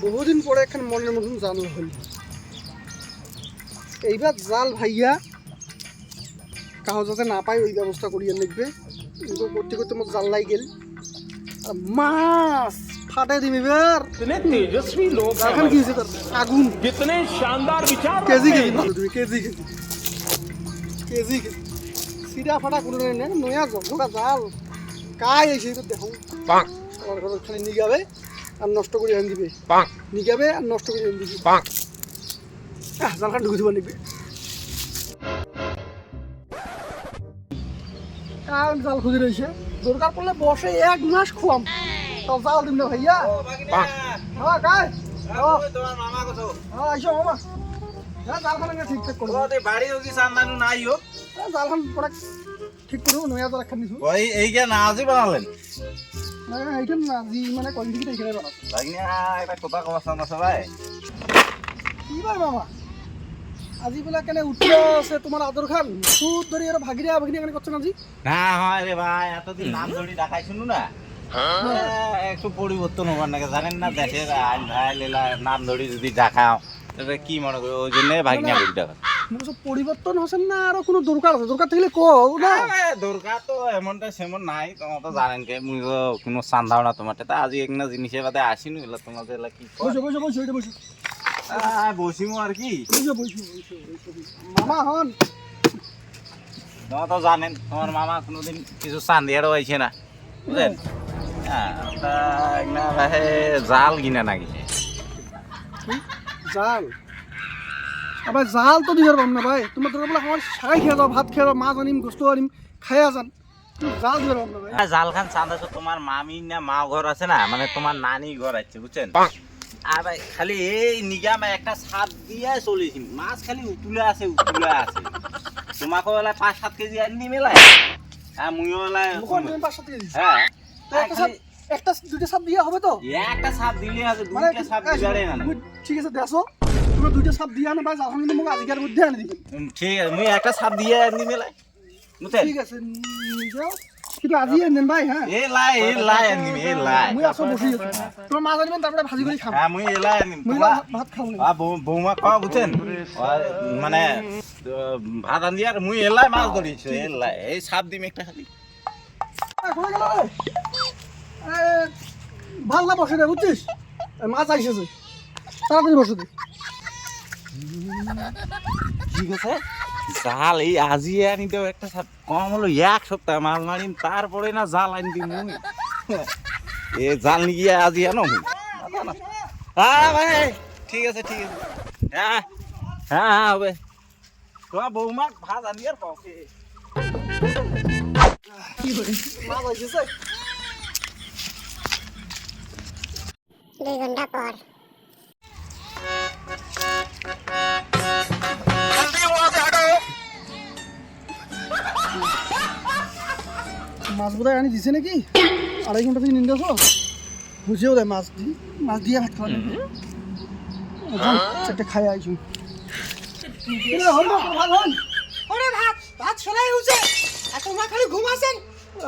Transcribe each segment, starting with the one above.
বহুদিন পরে এখন মনের মতন জাল হল। এইবার জাল ভাইয়া কাহো যাতে না পায় ওই ব্যবস্থা করিয়ে লিখবে। কিন্তু করতে করতে মোট জাল লাই গেল মাছ ফাটাই দিবি এবার। तेजस्वी लोग এখন কি হয়েছে আগুন कितने शानदार विचार কেজি কেজি ভালো দিবি কেজি কেজি কেজি কেজি সিরা ফাটা কোনো নেই নয়া জগা জাল কাই এসে তো দেখো আমার ঘর খালি নিগাবে আর নষ্ট করে আন দিবে নিগাবে আর নষ্ট করে আন দিবে জালখান ঢুকে দিবা নিবে কারণ জাল খুঁজে রয়েছে দরকার পড়লে বসে 1 মাস খুয়াম তো জাল দিম না ভাইয়া হ্যাঁ কাই তোমার মামা কত হ্যাঁ আইসো মামা জালখান ঠিকঠাক করবো বাড়ি যদি সান্দানু নাই হোক জালখান পড়া ঠিক করবো নয়া জাল খান নিছো ওই এইটা না আজি বানালেন না এইটা না জি মানে কোন দিকে এখানে বানাতো লাগিনা একটা কথা কবা সামনে সবাই কি ভাই মামা আজি বেলা কেন উঠলো আছে তোমার আদর খান সুদ ধরে এর ভাগিরা কেন করছ না জি না হয় রে ভাই এতদিন নাম ধরি ডাকাই শুনু না একটু পরিবর্তন হবার নাকি জানেন না দেশের আইন ভাই লীলা নাম ধরি যদি ডাকাও তবে কি মনে করি ওই জন্য ভাগিনা বলি ডাকা মানে সব পরিবর্তন হছেন না আর কোনো দরকার আছে দরকার থাকলে কো না দরকার তো এমনটা সেমন নাই তোমার তো জানেন কে মুই তো কোনো সান্দাও না তোমার তা আজি একটা জিনিসের বাদে আসিনি এলা তোমাদের এলা কি বসো বসো বসো এটা বসো বসিমু আর কি বসো বসো মামা হন তোমার তো জানেন তোমার মামা কোনোদিন কিছু চান্দিয়ারও হয়েছে না বুঝলেন হ্যাঁ তা না ভাই জাল কিনা না কিনে জাল আবার জাল তো দিবার পাম না ভাই তোমার দরকার বলে আমার শাই খেয়ে দাও ভাত খেয়ে দাও মাছ আনিম গোস্ত আনিম খাইয়া যান জাল দিবার পাম না ভাই জাল খান চান্দাছো তোমার মামি না মা ঘর আছে না মানে তোমার নানি ঘর আছে বুঝছেন আর ভাই খালি এই নিগামে একটা ছাদ দিয়ে চলেছি মাছ খালি উতুলে আছে তোমাকে বেলা 5-7 কেজি আনি মেলায় হ্যাঁ মুইও বেলা হ্যাঁ একটা দুইটা সাপ দিয়া হবে তো একটা সাপ দিলে আছে দুইটা সাপ দিবারে না ঠিক আছে দেখো তুমি দুইটা সাপ দিয়া না ভাই জাল খান কিন্তু মোক আজকের মধ্যে আনি দিবেন ঠিক আছে মুই একটা সাপ দিয়ে আনি মেলায় বুঝছেন ঠিক আছে যাও কিন্তু আজি আনেন ভাই হ্যাঁ এই লাই আনি এই লাই মুই আসো বসি আছি তোমার মাছ আনিবেন তারপরে ভাজি করে খাম হ্যাঁ মুই এই লাই আনি মুই ভাত খাও বৌমা খাওয়া বুঝছেন মানে ভাত আনি আর মুই এলাই মাছ ধরিছ এলাই এই সাপ দিম একটা খালি ভাল না বসে দে বুঝছিস মাছ আইসেছে তাড়াতাড়ি বসে দে ঠিক আছে জাল এই আজি আনি দেও একটা সাপ কম হলো 1 সপ্তাহ মাছ মারিম তারপরে না জাল আনি দিম এ জাল নিয়ে গিয়ে আজি আনো হ্যাঁ ভাই ঠিক আছে হ্যাঁ হ্যাঁ হবে তোমার বৌমা ভাত আনি আর পাওকে কি করে মাছ আইসেছে 2 ঘন্টা পর মাছ বোধহয় আনি দিছে নাকি 2.5 ঘন্টা থেকে নিন্দে আসো বুঝেও দেয় মাছ দিয়ে ভাত খাওয়া একটা খাই আইসু ভাত চলাই হচ্ছে আর তোমরা খালি ঘুমাছেন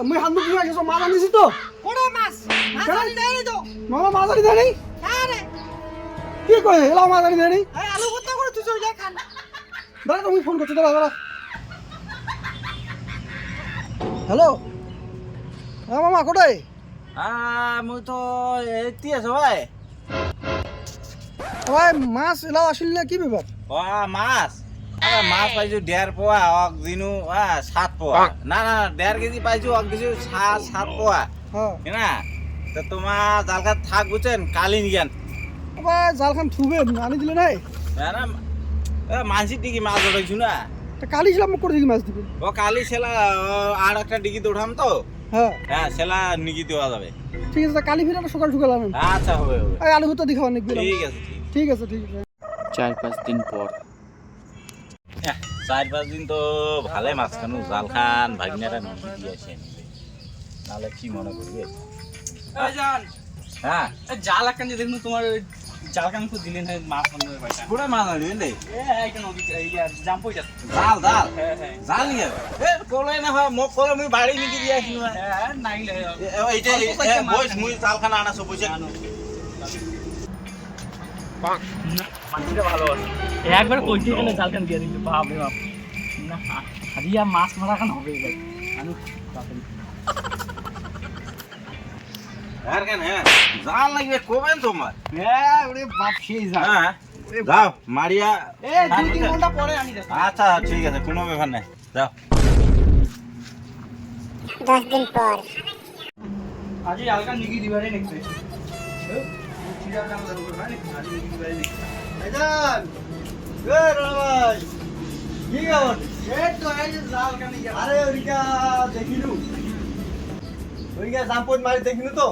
মুই হাত মুখ ধুয়ে গেছো মাছ আনিছি তো কোড়ে মাছ মাছ আনি দেয়নি তো মামা মাছ আনি দেয় নাই আরে কি কয় এলাও মাছ আনি দেয় নাই এই আলু ভর্তা করে তুই চলে খান দাঁড়া তুমি ফোন করছো দাঁড়া হ্যালো হ্যাঁ মামা কোথায় মুই তো এতি আছো ভাই ভাই মাছ এলাও আসিল না কি ব্যাপার মাছ মাছ পাইছো 1.5 পোয়া অক দিনু 7 পোয়া না 1.5 কেজি পাইছো অক দিছু 7 পোয়া হ্যাঁ না তো তোমার জালখান থাক বুঝছেন কালি নিগান ভাই জালখান থুবে আনি দিলে নাই না মানসি টিকি মাছ ধরেছু না কালি ছিলাম করে দিকে মাছ দিবেন ও কালি সেলা আর একটা ডিগি দৌড়াম তো হ্যাঁ সেলা নিগি দেওয়া যাবে ঠিক আছে কালি ফিরে সকাল সকাল আনেন আচ্ছা হবে আলু ভর্তা দেখাও অনেক ঠিক আছে ঠিক আছে 4-5 দিন পর 4-5 দিন তো ভালে মাছ খানু জাল খান ভাগিনারা নিয়ে দিয়েছেন নালে কি মনে করবে হ্যাঁ জাল একখান যে দেখুন তোমার ওই জাল কান তো দিলেন হয় মাছ বন্ধ পাইটা পুরো মাছ মারবেন রে এইখানে নদী জাম্প হয়ে যাচ্ছে জাল জাল হ্যাঁ হ্যাঁ জাল নিয়ে এ কোলে না হয় মোক কোলে মুই বাড়ি নিয়ে দিয়ে আসিনি হ্যাঁ নাইলে এইটা বইস মুই জালখানা আনাছো বইছে মাছটা ভালো আছে একবার কইতে গেলে জাল কান দিয়ে দিল বাপ রে বাপ না হারিয়া মাছ মারা কান হবে ভাই আমি আর কেন হ্যাঁ জাল লাগবে কোবেন তোমার হ্যাঁ ওরে বাপ সেই জাল হ্যাঁ যাও মারিয়া এ 2-3 ঘন্টা পরে আনি যাচ্ছি আচ্ছা ঠিক আছে কোনো ব্যাপার নাই যাও 10 दिन পর আজি আলকা নিগি দিবারে নেক্সট ভাইজান এ রবাই কি খবর এই তো এই যে জাল কান নিয়ে আরে ওইটা দেখিনু ওইটা জাম্পট মারি দেখিনু তো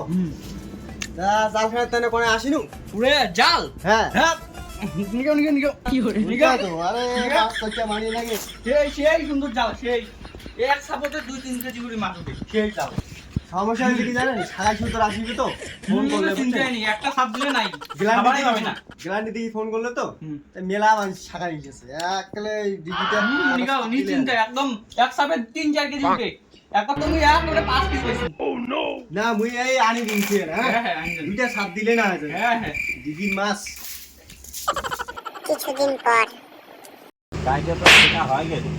জালখানা তেনে কোনে আসিনু পুরে জাল হ্যাঁ হ্যাঁ নিগো নিগো নিগো কি করে নিগা তো আরে মাছ কইটা মারি লাগে সেই সুন্দর জাল সেই এক সাপোর্টে 2-3 কেজি করে মাছ উঠে সেই জাল সমস্যা হচ্ছে কি জানেন সারা সুতর আসিবে তো ফোন করলে চিন্তাই নেই একটা সাপ দিলে নাই গ্লান্ডি খাবারই হবে না গ্লান্ডি দিয়ে ফোন করলে তো হুম। তাই মেলা মানুষ শাখা গেছে একলে ডিজিটা নিগাও নি চিন্তা একদম এক সাপে 3-4 কেজি উঠে একবার তুমি এক করে 5 কেজি পাইছো না মুই এই আনি দিয়েছি হ্যাঁ হ্যাঁ হ্যাঁ আনি দেন। দুইটা সাপ দিলে না হ্যাঁ হ্যাঁ দিদির মাছ কিছুদিন পর গাইটা তো সেটা হয়ে গেছে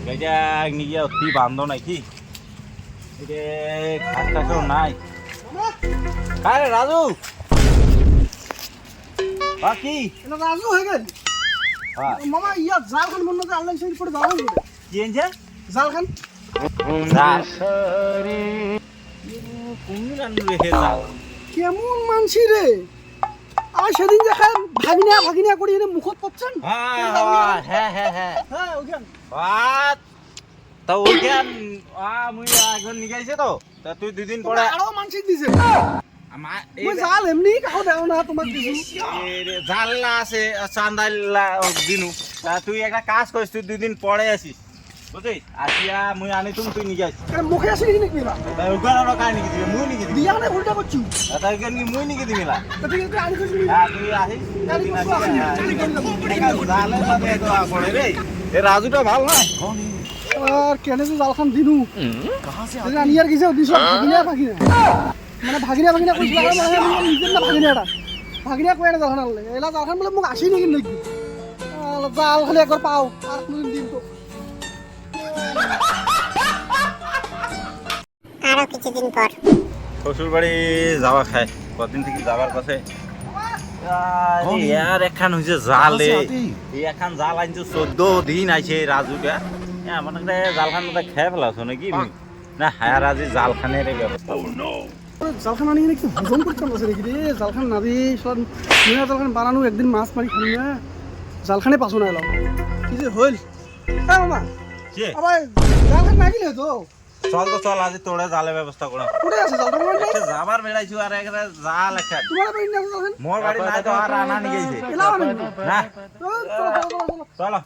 গাইটা নিয়ে অতি বান্ধব নাকি এটা খাস খাসও নাই আরে রাজু বাকি এটা রাজু হয়ে গেল হ্যাঁ মামা ইয়া জালখান মনে তো আল্লাহ সেই পড়ে দাও কি এনেছে জালখান জাল কুমির আনু রে জাল কেমন মানসি রে আর সেদিন দেখা ভাগিনা করি এনে মুখত পড়ছেন হ্যাঁ হ্যাঁ হ্যাঁ হ্যাঁ ওখান বাত তো ওইখান মুই এখন নিগাইছে তো তা তুই দুদিন পরে আরো মানসি দিছে আমার মই জাল এমনি কাও দেও না তোমাক দিছি জাল্লা আছে চান্দাইলা দিনু তা তুই একটা কাজ করিস তুই 2 দিন পরে আসিস বুঝছিস আসিয়া মুই আনি তুই নিয়ে যাস আরে মুখে আসি কি নাকি না তাই ওখানে কাই নিয়ে দিবি মুই নিয়ে দিবি দিয়া না উল্টা করছু তাই ওখানে মুই নিয়ে দিবি না তো ঠিক আছে আনি কইছি হ্যাঁ তুই আসিস দুদিন আসিস জালে লাগে তো পড়ে রে এ রাজুটা ভালো না আর কেনে যে জালখান দিনু যে আনিয়ার গিছে দিছ ভাগিনা মানে ভাগিনা কইছিল আর মানে নিজের না ভাগিনাটা ভাগিনা কই না জালখান আনলে এলা জালখান বলে মোক আসি নাকি নাকি জাল খালি একবার পাও আর কোনদিন দিন তো আরো কিছুদিন পর শ্বশুর বাড়ি যাওয়া খায় কদিন থেকে যাবার কথা ইয়ার একখান হয়েছে জাল রে এই একখান জাল আনছে 14 দিন আইছে রাজুটা আমার একটা জালখান মতো খেয়ে ফেলাছো নাকি না হ্যাঁ রাজি জালখানের ব্যবস্থা জালখান আনি নাকি হজম করতে পারছে নাকি রে জালখান না দি সব নিয়া জালখান বানানো একদিন মাছ মারি খালি না জালখানে পাছো না এলাম কি যে হইল হ্যাঁ মামা কে আবার জালখান নাগিলে তো চল তো চল আজ তোরে জালের ব্যবস্থা করা কোথায় আছে জালখান মানে একটা যাবার বেড়াইছো আর একটা জাল একটা তোমার বাড়ি না জালখান মোর বাড়ি নাই তো আর আনা নিয়ে গেছে এলা মানে না চলো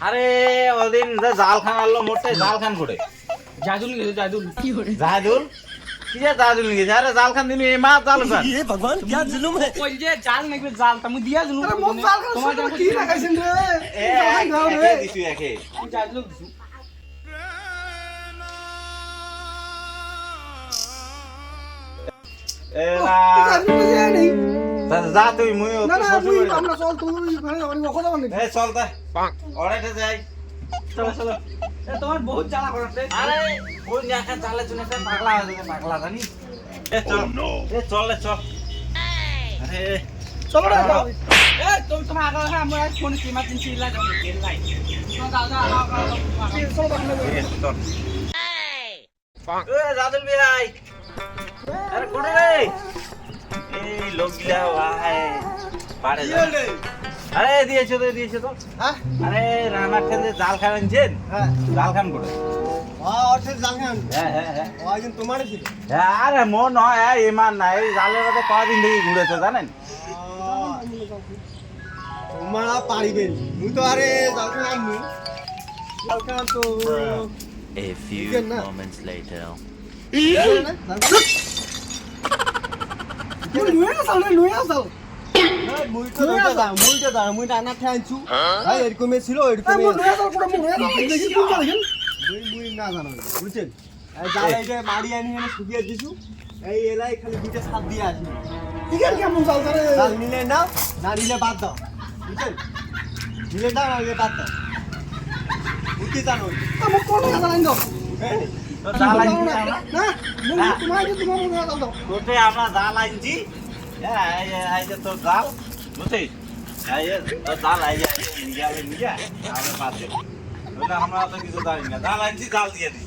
আরে ওদিন যে জাল খান আনলো মোটে জাল খান করে জাদুল গেছে জাদুল কি করে জাদুল কি যে জাদুল নিয়ে গেছে আরে জাল খান দিন এই মাছ জাল খান ওই যে জাল নাকি জাল তা মুই দিয়া জুলুম আরে মোক জালখান তোমার তোমার কি লাগাইছেন রে এ জালখান দাও রে একে দিছু একে জাদুল দিছু এলা নেই যা তুই মুই না তো না শ্বশুর তুই বাড়ি আমরা চল তুই মানে অনেক কথা বললি এই চল তা ওড়াইতে যাই চলো চলো তোমার বহুত জ্বালা করতে আরে ওই নাকা চালে চলে পাগলা হয়ে যাবে পাগলা জানি এ চল এ চল রে চল আরে চলো রে যাও এ তুমি তোমার আগা আগা আমরা ফোন কি ইমার্জেন্সি লা যাও গেল লাই দাও দাও চলো বাকি এ চল এ জাদুল ভাই আরে কোন রে এই লোকগুলা ভাই পারে আরে দিয়েছো তো হ্যাঁ আরে রানা খেলে জাল খান আনছেন হ্যাঁ জাল খান করে অর্থের জালখান হ্যাঁ ও একজন তোমারই ছিল আরে মন নয় ইমান নাই জালের মধ্যে কদিন থেকে ঘুরেছে জানেন তোমারা পারিবেন মুই তো আরে জালখান আননি জালখান তো A few Again, na. moments later. নুয়ে চাল রে নুয়ে চাল মুই টানা ঠাইছু ভাই এরকমই ছিল এই এরকমই মুই নুয়ে চাল করে মুই নুয়ে চাল দেখি কোন চাল দেখেন মুই না জানো বুঝছেন এই জাল এইটা মারি আনি এনে শুকিয়ে দিছু এই এলাই খালি দুইটা সাত দিয়ে আসি ইগার কেমন চাল রে জাল নিলে নাও না নিলে বাদ দাও বুঝছেন নিলে দাও না নিলে বাদ দাও বুঝতে জানো আমার কোন চাল আইন দাও তো জাল আনছি না আমরা মুই তোমার কি তোমার নুয়ে চাল দাও তোতে আমরা জাল আনছি হ্যাঁ এই যে তোর জাল বুঝছিস এই যে তোর জাল এই যে নিয়ে আমরা পাতে ওটা আমরা তো কিছু জানি না জাল আনছি জাল দিয়ে দিই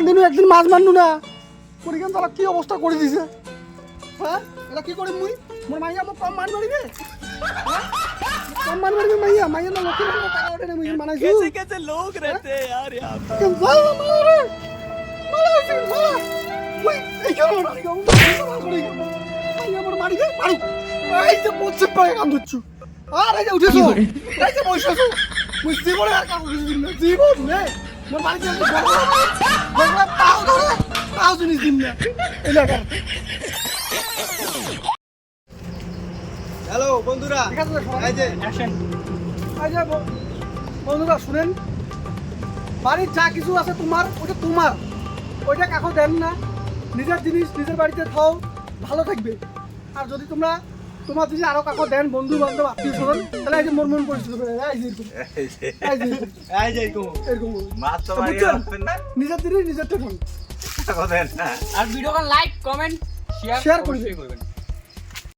দিনু একদিন মাছ মারনু না পরিখান তারা কি অবস্থা করে দিছে হ্যাঁ এটা কি করে মুই মোর মাইয়া মোক কম মান মারিবে হ্যাঁ? কম মান মারিবে মাইয়া মাইয়া না লক্ষ্মী টাকা ওঠে না মুই মানাইছি कैसे कैसे लोग रहते हैं यार यहां पे মালা মুই এই কেন মারি গো মাইয়া মোর মারিবে মারু এই যে পড়ছে পায়ে কান ধুচ্ছু আর এই যে উঠেছো এই যে বসেছো মুই জীবনে আর কাউ দিন না জীবন নে মোর বাড়িতে বগলা পাও ধরে পাও জিনিস দিন না এই লাগা হ্যালো বন্ধুরা ঠিক আছে এই যে অ্যাকশন এই যে বন্ধুরা শুনেন বাড়ির যা কিছু আছে তোমার ওটা তোমার ওইটা কাকো দেন না নিজের জিনিস নিজের বাড়িতে খাও ভালো থাকবে আর যদি তোমরা তোমার যদি আরো কাকো দেন বন্ধু বান্ধব আত্মীয় স্বজন তাহলে এই যে মোর মন পরিচিত করে এই যে এরকম, এই যে এই যে এরকম এরকম মাছ তো তো মারি বুঝছেন? আসবেন না নিজের জিনিস নিজের টেকন কথা না আর ভিডিওটা লাইক কমেন্ট Share শেয়ার করবেন। করবেন